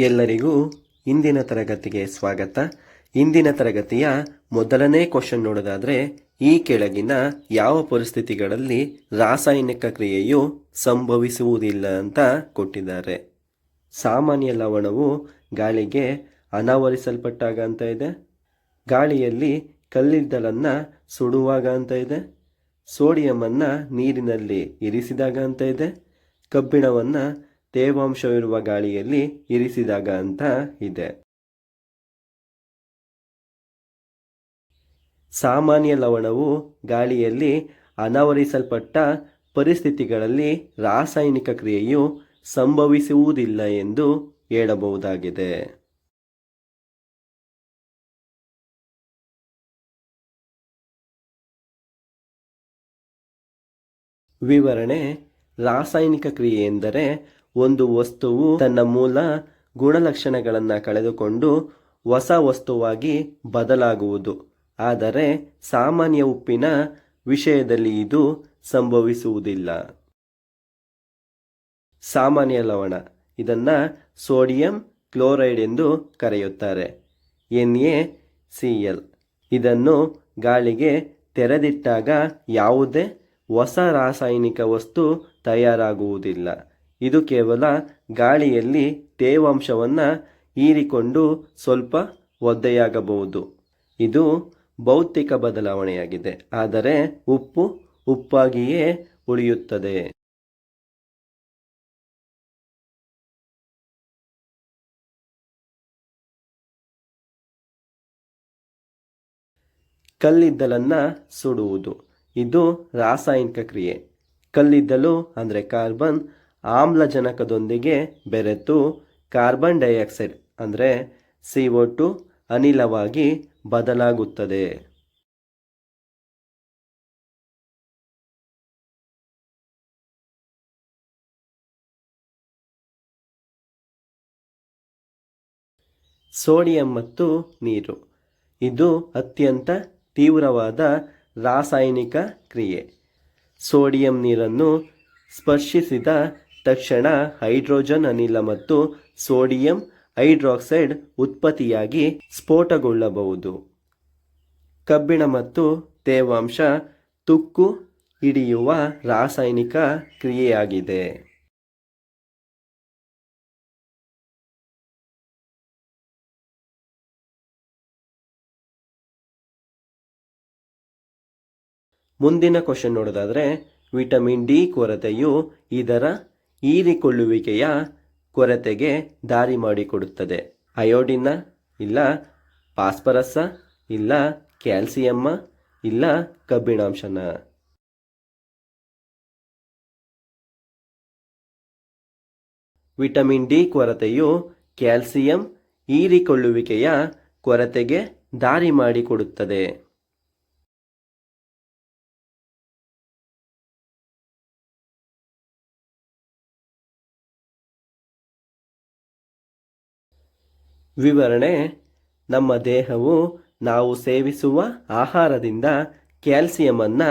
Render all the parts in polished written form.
ಎಲ್ಲರಿಗೂ ಇಂದಿನ ತರಗತಿಗೆ ಸ್ವಾಗತ. ಇಂದಿನ ತರಗತಿಯ ಮೊದಲನೇ ಕ್ವಶನ್ ನೋಡೋದಾದ್ರೆ, ಈ ಕೆಳಗಿನ ಯಾವ ಪರಿಸ್ಥಿತಿಗಳಲ್ಲಿ ರಾಸಾಯನಿಕ ಕ್ರಿಯೆಯು ಸಂಭವಿಸುವುದಿಲ್ಲ ಅಂತ ಕೊಟ್ಟಿದ್ದಾರೆ. ಸಾಮಾನ್ಯ ಲವಣವು ಗಾಳಿಗೆ ಅನಾವರಿಸಲ್ಪಟ್ಟಾಗ ಅಂತ ಇದೆ, ಗಾಳಿಯಲ್ಲಿ ಕಲ್ಲಿದ್ದಲನ್ನು ಸುಡುವಾಗ ಅಂತ ಇದೆ, ಸೋಡಿಯಮನ್ನು ನೀರಿನಲ್ಲಿ ಇರಿಸಿದಾಗ ಅಂತ ಇದೆ, ಕಬ್ಬಿಣವನ್ನು ತೇವಾಂಶವಿರುವ ಗಾಳಿಯಲ್ಲಿ ಇರಿಸಿದಾಗ ಅಂತ ಇದೆ. ಸಾಮಾನ್ಯ ಲವಣವು ಗಾಳಿಯಲ್ಲಿ ಅನಾವರಿಸಲ್ಪಟ್ಟ ಪರಿಸ್ಥಿತಿಗಳಲ್ಲಿ ರಾಸಾಯನಿಕ ಕ್ರಿಯೆಯು ಸಂಭವಿಸುವುದಿಲ್ಲ ಎಂದು ಹೇಳಬಹುದಾಗಿದೆ. ವಿವರಣೆ: ರಾಸಾಯನಿಕ ಕ್ರಿಯೆ ಎಂದರೆ ಒಂದು ವಸ್ತುವು ತನ್ನ ಮೂಲ ಗುಣಲಕ್ಷಣಗಳನ್ನು ಕಳೆದುಕೊಂಡು ಹೊಸ ವಸ್ತುವಾಗಿ ಬದಲಾಗುವುದು. ಆದರೆ ಸಾಮಾನ್ಯ ಉಪ್ಪಿನ ವಿಷಯದಲ್ಲಿ ಇದು ಸಂಭವಿಸುವುದಿಲ್ಲ. ಸಾಮಾನ್ಯ ಲವಣ, ಇದನ್ನು ಸೋಡಿಯಂ ಕ್ಲೋರೈಡ್ ಎಂದು ಕರೆಯುತ್ತಾರೆ, NaCl. ಇದನ್ನು ಗಾಳಿಗೆ ತೆರೆದಿಟ್ಟಾಗ ಯಾವುದೇ ಹೊಸ ರಾಸಾಯನಿಕ ವಸ್ತು ತಯಾರಾಗುವುದಿಲ್ಲ. ಇದು ಕೇವಲ ಗಾಳಿಯಲ್ಲಿ ತೇವಾಂಶವನ್ನು ಹೀರಿಕೊಂಡು ಸ್ವಲ್ಪ ಒದ್ದೆಯಾಗಬಹುದು. ಇದು ಭೌತಿಕ ಬದಲಾವಣೆಯಾಗಿದೆ, ಆದರೆ ಉಪ್ಪು ಉಪ್ಪಾಗಿಯೇ ಉಳಿಯುತ್ತದೆ. ಕಲ್ಲಿದ್ದಲನ್ನು ಸುಡುವುದು, ಇದು ರಾಸಾಯನಿಕ ಕ್ರಿಯೆ. ಕಲ್ಲಿದ್ದಲು ಅಂದರೆ ಕಾರ್ಬನ್ ಆಮ್ಲಜನಕದೊಂದಿಗೆ ಬೆರೆತು ಕಾರ್ಬನ್ ಡೈಆಕ್ಸೈಡ್ ಅಂದರೆ CO2 ಅನಿಲವಾಗಿ ಬದಲಾಗುತ್ತದೆ. ಸೋಡಿಯಂ ಮತ್ತು ನೀರು, ಇದು ಅತ್ಯಂತ ತೀವ್ರವಾದ ರಾಸಾಯನಿಕ ಕ್ರಿಯೆ. ಸೋಡಿಯಂ ನೀರನ್ನು ಸ್ಪರ್ಶಿಸಿದ ತಕ್ಷಣ ಹೈಡ್ರೋಜನ್ ಅನಿಲ ಮತ್ತು ಸೋಡಿಯಂ ಹೈಡ್ರಾಕ್ಸೈಡ್ ಉತ್ಪತ್ತಿಯಾಗಿ ಸ್ಫೋಟಗೊಳ್ಳಬಹುದು. ಕಬ್ಬಿಣ ಮತ್ತು ತೇವಾಂಶ ತುಕ್ಕು ಹಿಡಿಯುವ ರಾಸಾಯನಿಕ ಕ್ರಿಯೆಯಾಗಿದೆ. ಮುಂದಿನ ಕ್ವಶನ್ ನೋಡೋದಾದರೆ, ವಿಟಮಿನ್ ಡಿ ಕೊರತೆಯು ಇದರ ಹೀರಿಕೊಳ್ಳುವಿಕೆಯ ಕೊರತೆಗೆ ದಾರಿ ಮಾಡಿಕೊಡುತ್ತದೆ. ಅಯೋಡಿನ ಇಲ್ಲ, ಫಾಸ್ಫರಸ್ ಇಲ್ಲ, ಕ್ಯಾಲ್ಸಿಯಮ್ಮ ಇಲ್ಲ, ಕಬ್ಬಿಣಾಂಶನ. ವಿಟಮಿನ್ ಡಿ ಕೊರತೆಯು ಕ್ಯಾಲ್ಸಿಯಂ ಹೀರಿಕೊಳ್ಳುವಿಕೆಯ ಕೊರತೆಗೆ ದಾರಿ ಮಾಡಿಕೊಡುತ್ತದೆ. ವಿವರಣೆ: ನಮ್ಮ ದೇಹವು ನಾವು ಸೇವಿಸುವ ಆಹಾರದಿಂದ ಕ್ಯಾಲ್ಸಿಯಮನ್ನು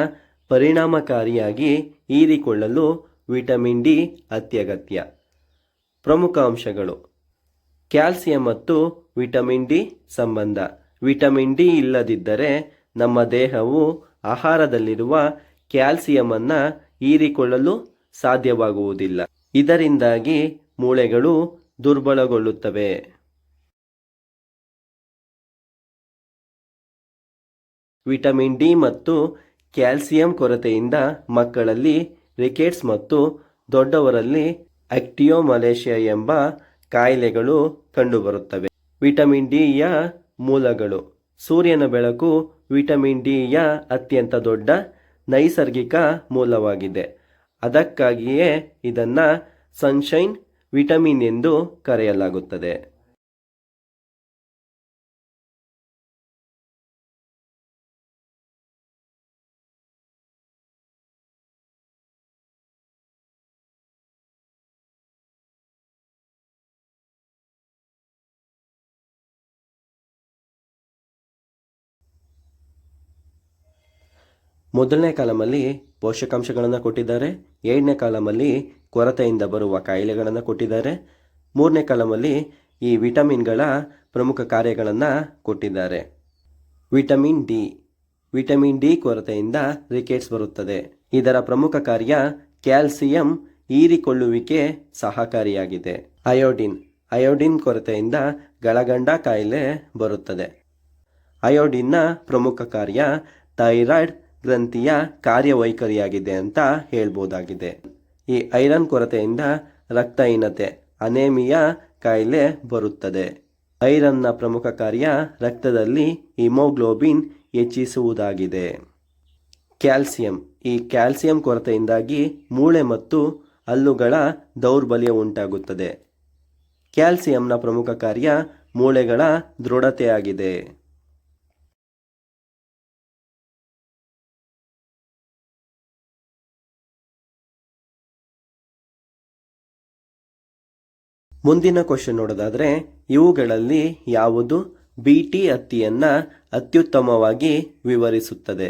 ಪರಿಣಾಮಕಾರಿಯಾಗಿ ಹೀರಿಕೊಳ್ಳಲು ವಿಟಮಿನ್ ಡಿ ಅತ್ಯಗತ್ಯ. ಪ್ರಮುಖ ಅಂಶಗಳು: ಕ್ಯಾಲ್ಸಿಯಂ ಮತ್ತು ವಿಟಮಿನ್ ಡಿ ಸಂಬಂಧ. ವಿಟಮಿನ್ ಡಿ ಇಲ್ಲದಿದ್ದರೆ ನಮ್ಮ ದೇಹವು ಆಹಾರದಲ್ಲಿರುವ ಕ್ಯಾಲ್ಸಿಯಮನ್ನು ಹೀರಿಕೊಳ್ಳಲು ಸಾಧ್ಯವಾಗುವುದಿಲ್ಲ. ಇದರಿಂದಾಗಿ ಮೂಳೆಗಳು ದುರ್ಬಲಗೊಳ್ಳುತ್ತವೆ. ವಿಟಮಿನ್ ಡಿ ಮತ್ತು ಕ್ಯಾಲ್ಸಿಯಂ ಕೊರತೆಯಿಂದ ಮಕ್ಕಳಲ್ಲಿ ರಿಕೆಟ್ಸ್ ಮತ್ತು ದೊಡ್ಡವರಲ್ಲಿ ಆಕ್ಟಿಯೋಮಲೇಷಿಯಾ ಎಂಬ ಕಾಯಿಲೆಗಳು ಕಂಡುಬರುತ್ತವೆ. ವಿಟಮಿನ್ ಡಿಯ ಮೂಲಗಳು: ಸೂರ್ಯನ ಬೆಳಕು ವಿಟಮಿನ್ ಡಿಯ ಅತ್ಯಂತ ದೊಡ್ಡ ನೈಸರ್ಗಿಕ ಮೂಲವಾಗಿದೆ. ಅದಕ್ಕಾಗಿಯೇ ಇದನ್ನು ಸನ್ಶೈನ್ ವಿಟಮಿನ್ ಎಂದು ಕರೆಯಲಾಗುತ್ತದೆ. ಮೊದಲನೇ ಕಾಲಮಲ್ಲಿ ಪೋಷಕಾಂಶಗಳನ್ನು ಕೊಟ್ಟಿದ್ದಾರೆ. ಎರಡನೇ ಕಾಲಮಲ್ಲಿ ಕೊರತೆಯಿಂದ ಬರುವ ಕಾಯಿಲೆಗಳನ್ನು ಕೊಟ್ಟಿದ್ದಾರೆ. ಮೂರನೇ ಕಾಲಮಲ್ಲಿ ಈ ವಿಟಮಿನ್ಗಳ ಪ್ರಮುಖ ಕಾರ್ಯಗಳನ್ನು ಕೊಟ್ಟಿದ್ದಾರೆ. Vitamin D. ವಿಟಮಿನ್ ಡಿ ಕೊರತೆಯಿಂದ ರಿಕೆಟ್ಸ್ ಬರುತ್ತದೆ. ಇದರ ಪ್ರಮುಖ ಕಾರ್ಯ ಕ್ಯಾಲ್ಸಿಯಂ ಹೀರಿಕೊಳ್ಳುವಿಕೆ ಸಹಕಾರಿಯಾಗಿದೆ. ಅಯೋಡಿನ್. ಅಯೋಡಿನ್ ಕೊರತೆಯಿಂದ ಗಳಗಂಡ ಕಾಯಿಲೆ ಬರುತ್ತದೆ. ಅಯೋಡಿನ್ನ ಪ್ರಮುಖ ಕಾರ್ಯ ಥೈರಾಯ್ಡ್ ಗ್ರಂಥಿಯ ಕಾರ್ಯವೈಖರಿಯಾಗಿದೆ ಅಂತ ಹೇಳ್ಬೋದಾಗಿದೆ. ಈ ಐರನ್ ಕೊರತೆಯಿಂದ ರಕ್ತಹೀನತೆ ಅನೇಮಿಯಾ ಕಾಯಿಲೆ ಬರುತ್ತದೆ. ಐರನ್ನ ಪ್ರಮುಖ ಕಾರ್ಯ ರಕ್ತದಲ್ಲಿ ಹಿಮೋಗ್ಲೋಬಿನ್ ಹೆಚ್ಚಿಸುವುದಾಗಿದೆ. ಕ್ಯಾಲ್ಸಿಯಂ. ಈ ಕ್ಯಾಲ್ಸಿಯಂ ಕೊರತೆಯಿಂದಾಗಿ ಮೂಳೆ ಮತ್ತು ಹಲ್ಲುಗಳ ದೌರ್ಬಲ್ಯ ಉಂಟಾಗುತ್ತದೆ. ಕ್ಯಾಲ್ಸಿಯಂನ ಪ್ರಮುಖ ಕಾರ್ಯ ಮೂಳೆಗಳ ದೃಢತೆಯಾಗಿದೆ. ಮುಂದಿನ ಕ್ವಶನ್ ನೋಡೋದಾದ್ರೆ, ಇವುಗಳಲ್ಲಿ ಯಾವುದು ಬಿಟಿ ಹತ್ತಿಯನ್ನ ಅತ್ಯುತ್ತಮವಾಗಿ ವಿವರಿಸುತ್ತದೆ?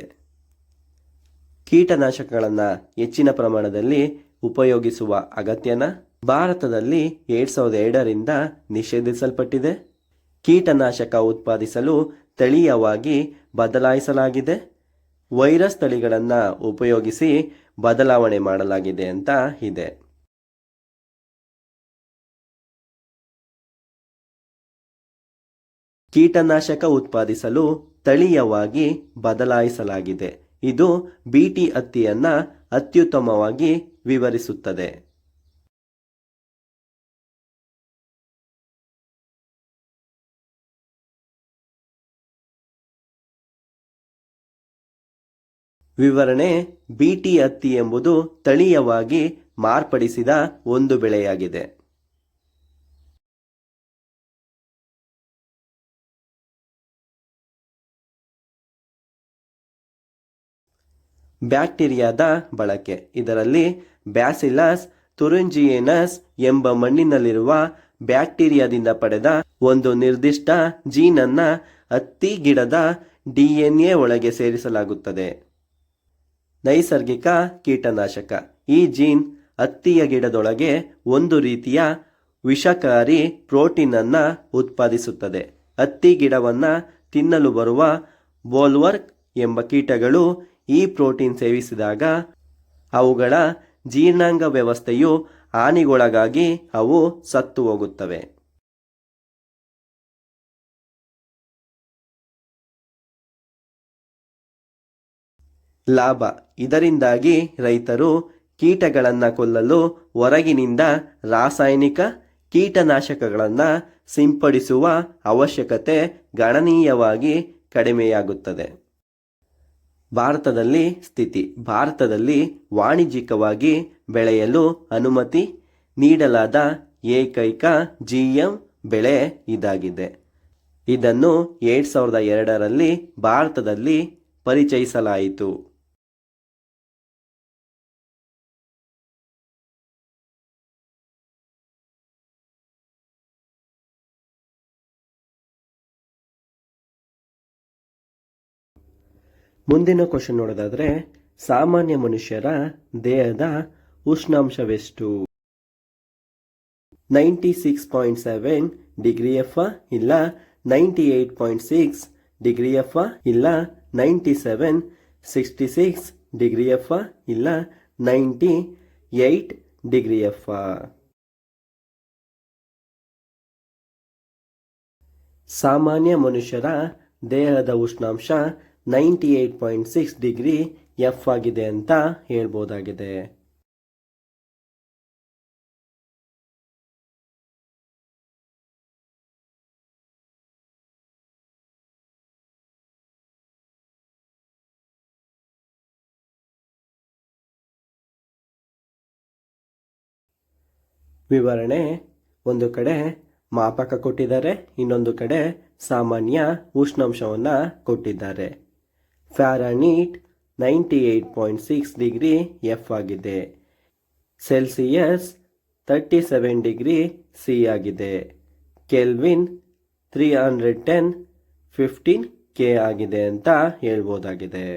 ಕೀಟನಾಶಕಗಳನ್ನು ಹೆಚ್ಚಿನ ಪ್ರಮಾಣದಲ್ಲಿ ಉಪಯೋಗಿಸುವ ಅಗತ್ಯನ? ಭಾರತದಲ್ಲಿ 2002ರಿಂದ ನಿಷೇಧಿಸಲ್ಪಟ್ಟಿದೆ. ಕೀಟನಾಶಕ ಉತ್ಪಾದಿಸಲು ತಳೀಯವಾಗಿ ಬದಲಾಯಿಸಲಾಗಿದೆ. ವೈರಸ್ ತಳಿಗಳನ್ನು ಉಪಯೋಗಿಸಿ ಬದಲಾವಣೆ ಮಾಡಲಾಗಿದೆ ಅಂತ ಇದೆ. ಕೀಟನಾಶಕ ಉತ್ಪಾದಿಸಲು ತಳೀಯವಾಗಿ ಬದಲಾಯಿಸಲಾಗಿದೆ. ಇದು ಬಿಟಿ ಹತ್ತಿಯನ್ನ ಅತ್ಯುತ್ತಮವಾಗಿ ವಿವರಿಸುತ್ತದೆ. ವಿವರಣೆ: ಬಿಟಿ ಹತ್ತಿ ಎಂಬುದು ತಳೀಯವಾಗಿ ಮಾರ್ಪಡಿಸಿದ ಒಂದು ಬೆಳೆಯಾಗಿದೆ. ಬ್ಯಾಕ್ಟೀರಿಯಾದ ಬಳಕೆ. ಇದರಲ್ಲಿ ಬ್ಯಾಸಿಲಸ್ ತುರಿಂಜಿಯೇನಸ್ ಎಂಬ ಮಣ್ಣಿನಲ್ಲಿರುವ ಬ್ಯಾಕ್ಟೀರಿಯಾದಿಂದ ಪಡೆದ ಒಂದು ನಿರ್ದಿಷ್ಟ ಜೀನ್ ಅನ್ನ ಹತ್ತಿ ಗಿಡದ DNA ಒಳಗೆ ಸೇರಿಸಲಾಗುತ್ತದೆ. ನೈಸರ್ಗಿಕ ಕೀಟನಾಶಕ. ಈ ಜೀನ್ ಹತ್ತಿಯ ಗಿಡದೊಳಗೆ ಒಂದು ರೀತಿಯ ವಿಷಕಾರಿ ಪ್ರೋಟೀನ್ ಅನ್ನ ಉತ್ಪಾದಿಸುತ್ತದೆ. ಹತ್ತಿ ಗಿಡವನ್ನ ತಿನ್ನಲು ಬರುವ ಬೋಲ್ವರ್ಕ್ ಎಂಬ ಕೀಟಗಳು ಈ ಪ್ರೋಟೀನ್ ಸೇವಿಸಿದಾಗ ಅವುಗಳ ಜೀರ್ಣಾಂಗ ವ್ಯವಸ್ಥೆಯು ಹಾನಿಗೊಳಗಾಗಿ ಅವು ಸತ್ತು ಹೋಗುತ್ತವೆ. ಲಾಭ. ಇದರಿಂದಾಗಿ ರೈತರು ಕೀಟಗಳನ್ನು ಕೊಲ್ಲಲು ಹೊರಗಿನಿಂದ ರಾಸಾಯನಿಕ ಕೀಟನಾಶಕಗಳನ್ನು ಸಿಂಪಡಿಸುವ ಅವಶ್ಯಕತೆ ಗಣನೀಯವಾಗಿ ಕಡಿಮೆಯಾಗುತ್ತದೆ. ಭಾರತದಲ್ಲಿ ಸ್ಥಿತಿ. ಭಾರತದಲ್ಲಿ ವಾಣಿಜ್ಯಿಕವಾಗಿ ಬೆಳೆಯಲು ಅನುಮತಿ ನೀಡಲಾದ ಏಕೈಕ GM ಬೆಳೆ ಇದಾಗಿದೆ. ಇದನ್ನು 2002ರಲ್ಲಿ ಭಾರತದಲ್ಲಿ ಪರಿಚಯಿಸಲಾಯಿತು. ಮುಂದಿನ ಕ್ವಶನ್ ನೋಡೋದಾದ್ರೆ, ಸಾಮಾನ್ಯ ಮನುಷ್ಯರ ದೇಹದ ಉಷ್ಣಾಂಶವೆಷ್ಟು? 96.7 ಡಿಗ್ರಿ ಎಫ್ ಇಲ್ಲ 98.6 ಡಿಗ್ರಿ ಎಫ್ ಇಲ್ಲ 97 66 ಡಿಗ್ರಿ ಎಫ್ ಇಲ್ಲ 98 ಡಿಗ್ರಿ ಎಫ್? ಸಾಮಾನ್ಯ ಮನುಷ್ಯರ ದೇಹದ ಉಷ್ಣಾಂಶ 98.6 ಡಿಗ್ರಿ ಎಫ್ ಆಗಿದೆ ಅಂತ ಹೇಳ್ಬೋದಾಗಿದೆ. ವಿವರಣೆ: ಒಂದು ಕಡೆ ಮಾಪಕ ಕೊಟ್ಟಿದ್ದಾರೆ, ಇನ್ನೊಂದು ಕಡೆ ಸಾಮಾನ್ಯ ಉಷ್ಣಾಂಶವನ್ನು ಕೊಟ್ಟಿದ್ದಾರೆ. ಫ್ಯಾರನೀಟ್ 98.6 ಡಿಗ್ರಿ ಎಫ್ ಆಗಿದೆ. ಸೆಲ್ಸಿಯಸ್ 37 ಡಿಗ್ರಿ ಸಿ ಆಗಿದೆ. ಕೆಲ್ವಿನ್ 310 15 ಕೆ ಆಗಿದೆ ಅಂತ ಹೇಳ್ಬೋದಾಗಿದೆ.